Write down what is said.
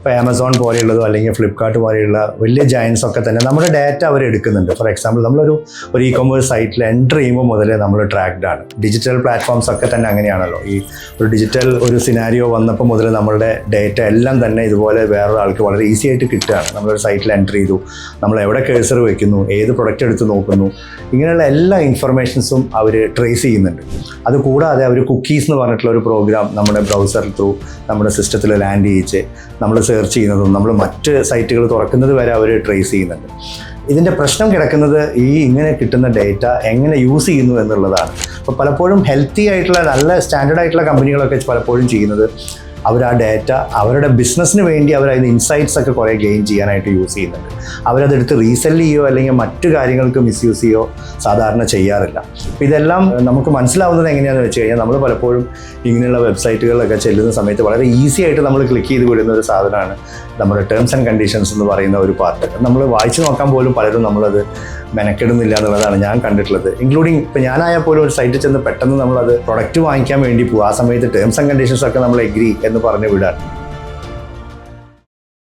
ഇപ്പോൾ ആമസോൺ പോലെയുള്ളതോ അല്ലെങ്കിൽ ഫ്ലിപ്കാർട്ട് പോലെയുള്ള വലിയ ജയൻസ് ഒക്കെ തന്നെ നമ്മുടെ ഡാറ്റ അവർ എടുക്കുന്നുണ്ട്. ഫോർ എക്സാമ്പിൾ നമ്മളൊരു ഇ കൊമേഴ്സ് സൈറ്റിൽ എൻ്റർ ചെയ്യുമ്പോൾ മുതലേ നമ്മൾ ട്രാക്ഡ് ആണ്. ഡിജിറ്റൽ പ്ലാറ്റ്ഫോംസ് ഒക്കെ തന്നെ അങ്ങനെയാണല്ലോ. ഈ ഒരു ഡിജിറ്റൽ ഒരു സിനാരിയോ വന്നപ്പോൾ മുതൽ നമ്മളുടെ ഡേറ്റ എല്ലാം തന്നെ ഇതുപോലെ വേറൊരാൾക്ക് വളരെ ഈസി ആയിട്ട് കിട്ടുകയാണ്. നമ്മളൊരു സൈറ്റിൽ എൻ്റർ ചെയ്തു, നമ്മൾ എവിടെ കേഴ്സർ വയ്ക്കുന്നു, ഏത് പ്രൊഡക്റ്റ് എടുത്ത് നോക്കുന്നു, ഇങ്ങനെയുള്ള എല്ലാ ഇൻഫർമേഷൻസും അവർ ട്രേസ് ചെയ്യുന്നുണ്ട്. അതുകൂടാതെ അവർ കുക്കീസ് എന്ന് പറഞ്ഞിട്ടുള്ള ഒരു പ്രോഗ്രാം നമ്മുടെ ബ്രൗസർ ത്രൂ നമ്മുടെ സിസ്റ്റത്തിൽ ലാൻഡ് ചെയ്യിച്ച് നമ്മൾ സെർച്ച് ചെയ്യുന്നതും നമ്മൾ മറ്റ് സൈറ്റുകൾ തുറക്കുന്നത് വരെ അവർ ട്രേസ് ചെയ്യുന്നുണ്ട്. ഇതിൻ്റെ പ്രശ്നം കിടക്കുന്നത് ഇങ്ങനെ കിട്ടുന്ന ഡേറ്റ എങ്ങനെ യൂസ് ചെയ്യുന്നു എന്നുള്ളതാണ്. അപ്പോൾ പലപ്പോഴും ഹെൽത്തി ആയിട്ടുള്ള നല്ല സ്റ്റാൻഡേർഡ് ആയിട്ടുള്ള കമ്പനികളൊക്കെ പലപ്പോഴും ചെയ്യുന്നത് അവർ ആ ഡേറ്റ അവരുടെ ബിസിനസ്സിന് വേണ്ടി അവരതിന് ഇൻസൈറ്റ്സ് ഒക്കെ കുറേ ഗെയിൻ ചെയ്യാനായിട്ട് യൂസ് ചെയ്യുന്നുണ്ട്. അവരതെടുത്ത് റീസെല് ചെയ്യുകയോ അല്ലെങ്കിൽ മറ്റു കാര്യങ്ങൾക്ക് മിസ്യൂസ് ചെയ്യുകയോ സാധാരണ ചെയ്യാറില്ല. അപ്പോൾ ഇതെല്ലാം നമുക്ക് മനസ്സിലാവുന്നത് എങ്ങനെയാണെന്ന് വെച്ച് കഴിഞ്ഞാൽ നമ്മൾ പലപ്പോഴും ഇങ്ങനെയുള്ള വെബ്സൈറ്റുകളിലൊക്കെ ചെല്ലുന്ന സമയത്ത് വളരെ ഈസി ആയിട്ട് നമ്മൾ ക്ലിക്ക് ചെയ്ത് വിടുന്ന ഒരു സാധനമാണ് നമ്മുടെ ടേംസ് ആൻഡ് കണ്ടീഷൻസ് എന്ന് പറയുന്ന ഒരു പാർട്ട്. നമ്മൾ വായിച്ചു നോക്കാൻ പോലും പലരും നമ്മളത് മെനക്കെടുന്നില്ല എന്നുള്ളതാണ് ഞാൻ കണ്ടിട്ടുള്ളത്. ഇൻക്ലൂഡിങ് ഇപ്പോൾ ഞാനായാൽ പോലും ഒരു സൈറ്റിൽ ചെന്ന് പെട്ടെന്ന് നമ്മളത് പ്രൊഡക്റ്റ് വാങ്ങിക്കാൻ വേണ്ടി പോകും. ആ സമയത്ത് ടേംസ് ആൻഡ് കണ്ടീഷൻസ് ഒക്കെ നമ്മൾ എഗ്രി എന്ന് പറഞ്ഞ് വിടാൻ